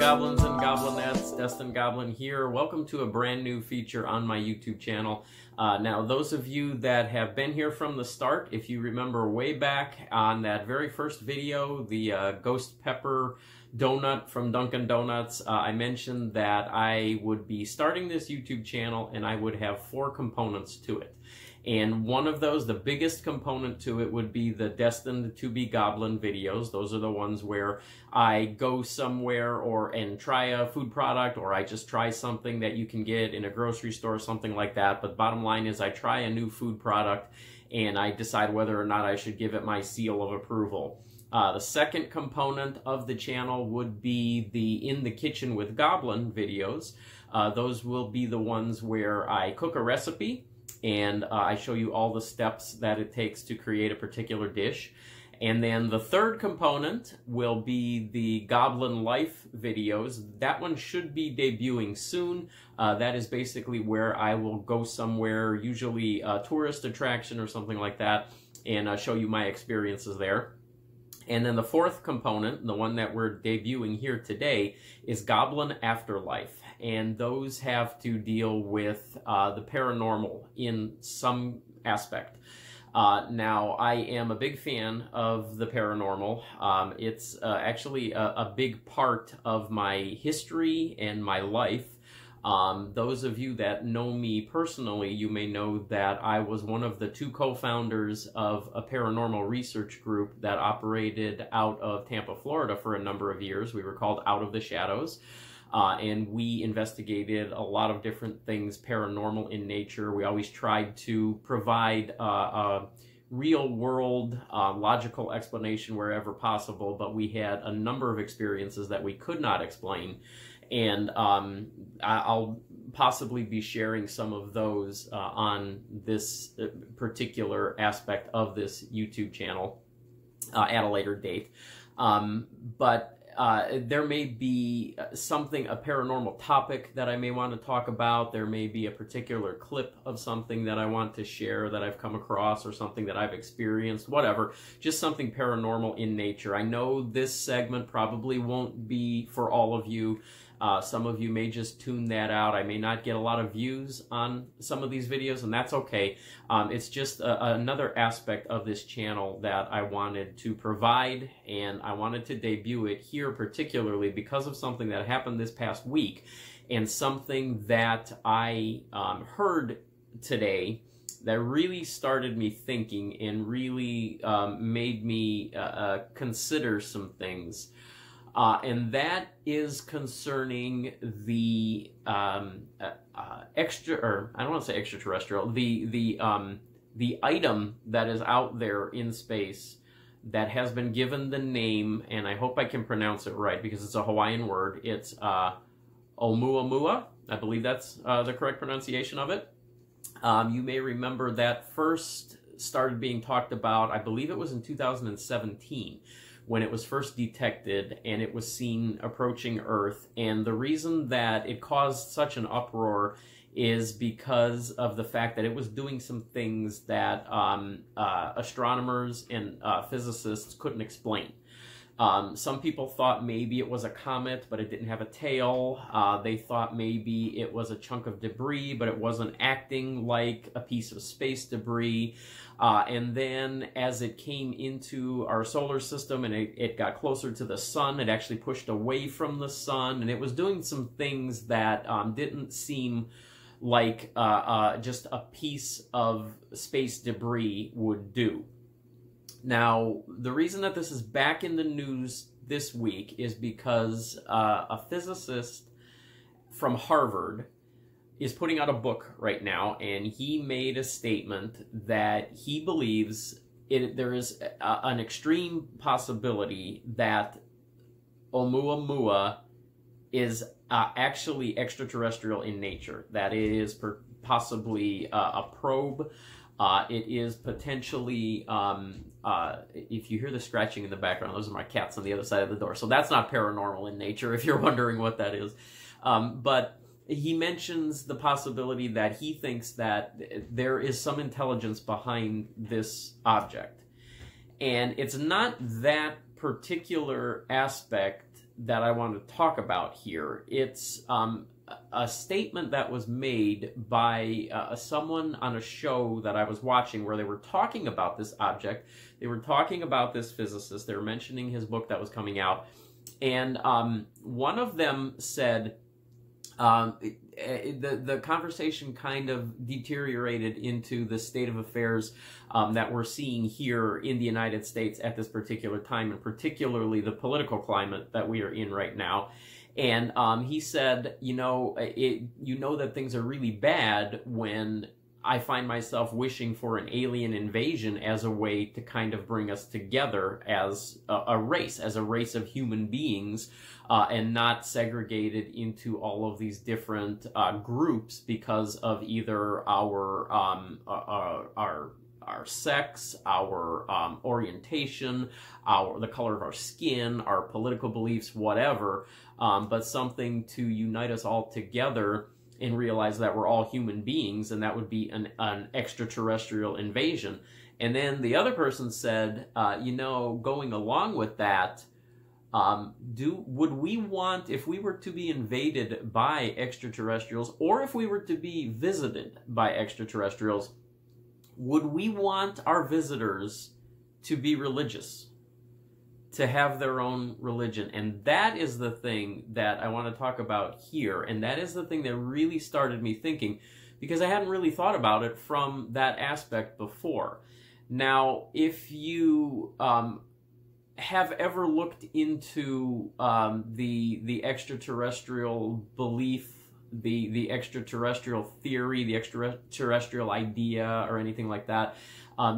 goblins and goblinettes, Destined Goblin here. Welcome to a brand new feature on my YouTube channel. Now, those of you that have been here from the start, if you remember way back on that very first video, the ghost pepper donut from Dunkin' Donuts, I mentioned that I would be starting this YouTube channel and I would have 4 components to it. And one of those, the biggest component to it, would be the Destined to be Goblin videos. Those are the ones where I go somewhere and try a food product, or I just try something that you can get in a grocery store, something like that. But bottom line is I try a new food product and I decide whether or not I should give it my seal of approval. The second component of the channel would be the In the Kitchen with Goblin videos. Those will be the ones where I cook a recipe and I show you all the steps that it takes to create a particular dish. And then the third component will be the Goblin Life videos. That one should be debuting soon. That is basically where I will go somewhere, usually a tourist attraction or something like that, and show you my experiences there. And then the fourth component, the one that we're debuting here today, is Goblin Afterlife. And those have to deal with the paranormal in some aspect. Now, I am a big fan of the paranormal. It's actually a big part of my history and my life. Those of you that know me personally, you may know that I was one of the 2 co-founders of a paranormal research group that operated out of Tampa, Florida for a number of years. We were called Out of the Shadows. And we investigated a lot of different things paranormal in nature. We always tried to provide a real-world logical explanation wherever possible, but we had a number of experiences that we could not explain. And I'll possibly be sharing some of those on this particular aspect of this YouTube channel at a later date. There may be a paranormal topic that I may want to talk about. There may be a particular clip of something that I want to share that I've come across, or something that I've experienced, whatever. Just something paranormal in nature. I know this segment probably won't be for all of you. Some of you may just tune that out. I may not get a lot of views on some of these videos, and that's okay. It's just another aspect of this channel that I wanted to provide, and I wanted to debut it here particularly because of something that happened this past week, and something that I heard today that really started me thinking and really made me consider some things. And that is concerning the I don't want to say extraterrestrial, the item that is out there in space that has been given the name, and I hope I can pronounce it right because it's a Hawaiian word. It's Oumuamua. I believe that's the correct pronunciation of it. You may remember that first started being talked about, I believe it was in 2017. When it was first detected and it was seen approaching Earth. And the reason that it caused such an uproar is because of the fact that it was doing some things that astronomers and physicists couldn't explain. Some people thought maybe it was a comet, but it didn't have a tail. They thought maybe it was a chunk of debris, but it wasn't acting like a piece of space debris. And then as it came into our solar system and it got closer to the sun, it actually pushed away from the sun, and it was doing some things that didn't seem like just a piece of space debris would do. Now, the reason that this is back in the news this week is because a physicist from Harvard is putting out a book right now, and he made a statement that he believes there is an extreme possibility that Oumuamua is actually extraterrestrial in nature, that it is possibly a probe. It is potentially, if you hear the scratching in the background, those are my cats on the other side of the door. So that's not paranormal in nature, if you're wondering what that is. But he mentions the possibility that he thinks that there is some intelligence behind this object. And it's not that particular aspect that I want to talk about here. It's a statement that was made by someone on a show that I was watching where they were talking about this object. They were talking about this physicist. They were mentioning his book that was coming out. And one of them said, the conversation kind of deteriorated into the state of affairs that we're seeing here in the United States at this particular time, and particularly the political climate that we are in right now. And he said, you know that things are really bad when I find myself wishing for an alien invasion as a way to kind of bring us together as a race of human beings, and not segregated into all of these different groups because of either our sex, our orientation, the color of our skin, our political beliefs, whatever, but something to unite us all together and realize that we're all human beings, and that would be an extraterrestrial invasion. And then the other person said, going along with that, would we want, if we were to be invaded by extraterrestrials, or if we were to be visited by extraterrestrials, would we want our visitors to be religious, to have their own religion? And that is the thing that I want to talk about here, and that is the thing that really started me thinking, because I hadn't really thought about it from that aspect before. Now, if you have ever looked into the extraterrestrial belief, the extraterrestrial theory, the extraterrestrial idea, or anything like that,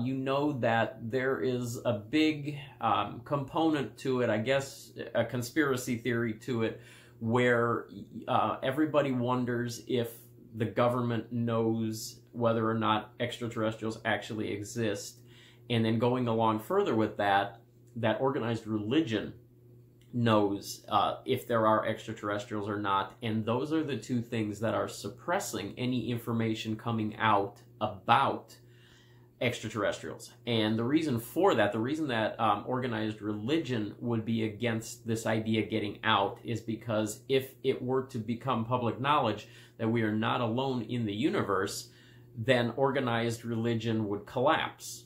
you know that there is a big component to it, I guess a conspiracy theory to it, where everybody wonders if the government knows whether or not extraterrestrials actually exist. And then going along further with that, that organized religion knows if there are extraterrestrials or not. And those are the two things that are suppressing any information coming out about extraterrestrials. And the reason for that, the reason that organized religion would be against this idea getting out, is because if it were to become public knowledge that we are not alone in the universe, then organized religion would collapse.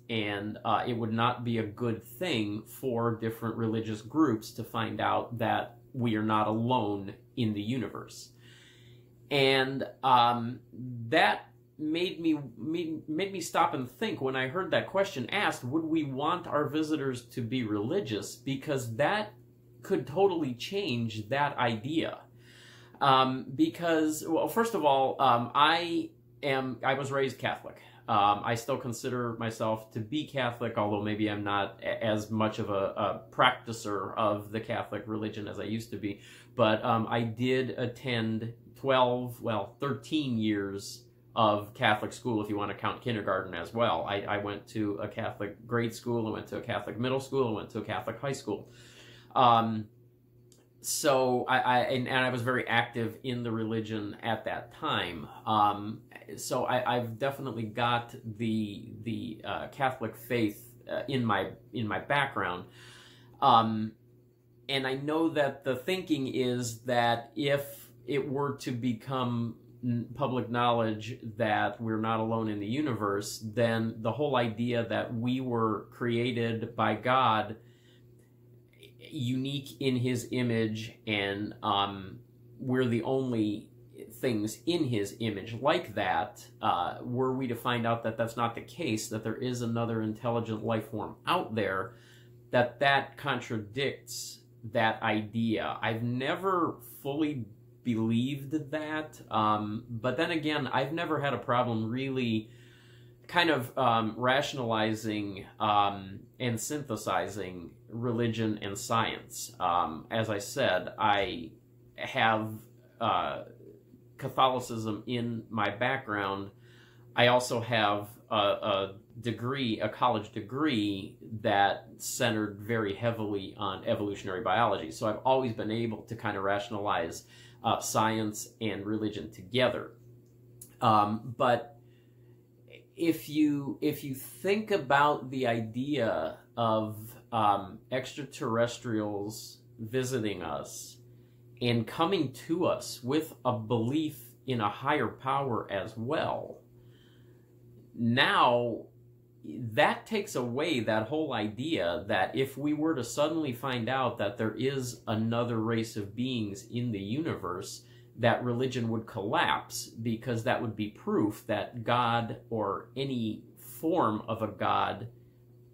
And it would not be a good thing for different religious groups to find out that we are not alone in the universe. And that made me stop and think when I heard that question asked, would we want our visitors to be religious? Because that could totally change that idea. Because, well, first of all, I was raised Catholic. I still consider myself to be Catholic, although maybe I'm not as much of a practicer of the Catholic religion as I used to be. But I did attend 13 years of Catholic school, if you want to count kindergarten as well. I went to a Catholic grade school, I went to a Catholic middle school, I went to a Catholic high school. So I was very active in the religion at that time. So I've definitely got the Catholic faith in my background, and I know that the thinking is that if it were to become public knowledge that we're not alone in the universe, then the whole idea that we were created by God, unique in His image, and we're the only things in His image like that, were we to find out that that's not the case, that there is another intelligent life form out there, that contradicts that idea. I've never fully believed that, but then again, I've never had a problem really kind of rationalizing and synthesizing religion and science. As I said, I have Catholicism in my background. I also have a college degree that centered very heavily on evolutionary biology. So I've always been able to kind of rationalize science and religion together. But if you think about the idea of extraterrestrials visiting us and coming to us with a belief in a higher power as well, now that takes away that whole idea that if we were to suddenly find out that there is another race of beings in the universe, that religion would collapse, because that would be proof that God or any form of a God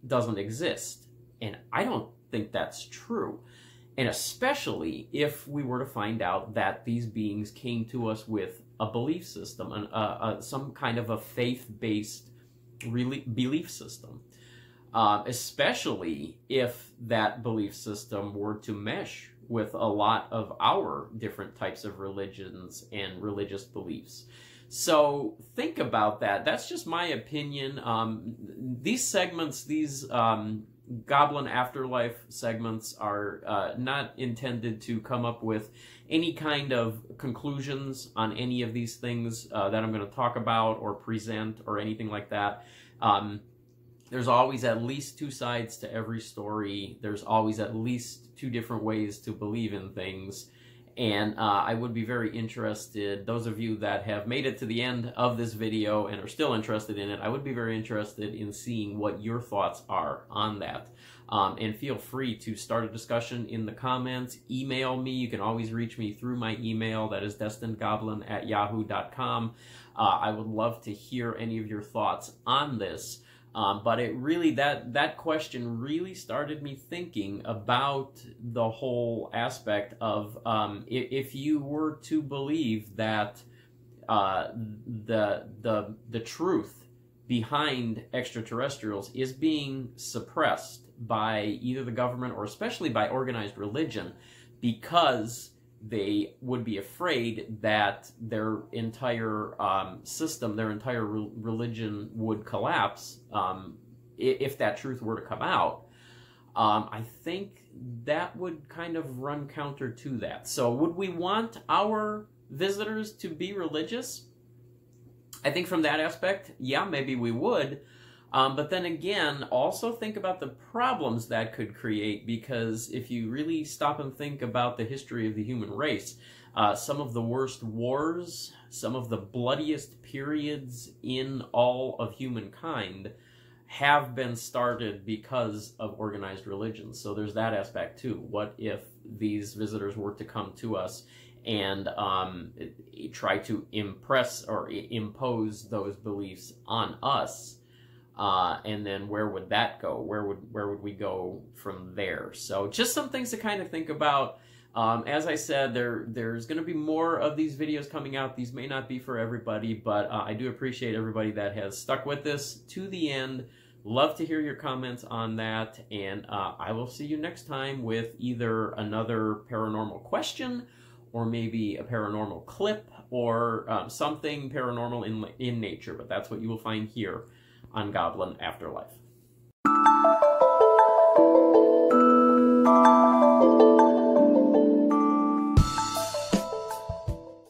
doesn't exist. And I don't think that's true. And especially if we were to find out that these beings came to us with a belief system, some kind of a faith-based belief system. Especially if that belief system were to mesh with a lot of our different types of religions and religious beliefs. So think about that. That's just my opinion. These segments, these Goblin Afterlife segments, are not intended to come up with any kind of conclusions on any of these things that I'm going to talk about or present or anything like that. There's always at least two sides to every story. There's always at least two different ways to believe in things. And I would be very interested, those of you that have made it to the end of this video and are still interested in it, I would be very interested in seeing what your thoughts are on that. And feel free to start a discussion in the comments. Email me. You can always reach me through my email. That is destinedgoblin@yahoo.com. I would love to hear any of your thoughts on this. But it really, that question really started me thinking about the whole aspect of if you were to believe that the truth behind extraterrestrials is being suppressed by either the government or especially by organized religion, because they would be afraid that their entire system, their entire religion would collapse if that truth were to come out. I think that would kind of run counter to that. So would we want our visitors to be religious? I think from that aspect, yeah, maybe we would. But then again, also think about the problems that could create, because if you really stop and think about the history of the human race, some of the worst wars, some of the bloodiest periods in all of humankind have been started because of organized religion. So there's that aspect too. What if these visitors were to come to us and try to impress or impose those beliefs on us? And then where would that go? Where would we go from there? So just some things to kind of think about. As I said, there's going to be more of these videos coming out. These may not be for everybody, but I do appreciate everybody that has stuck with this to the end. Love to hear your comments on that, and I will see you next time with either another paranormal question, or maybe a paranormal clip, or something paranormal in nature. But that's what you will find here on Goblin Afterlife.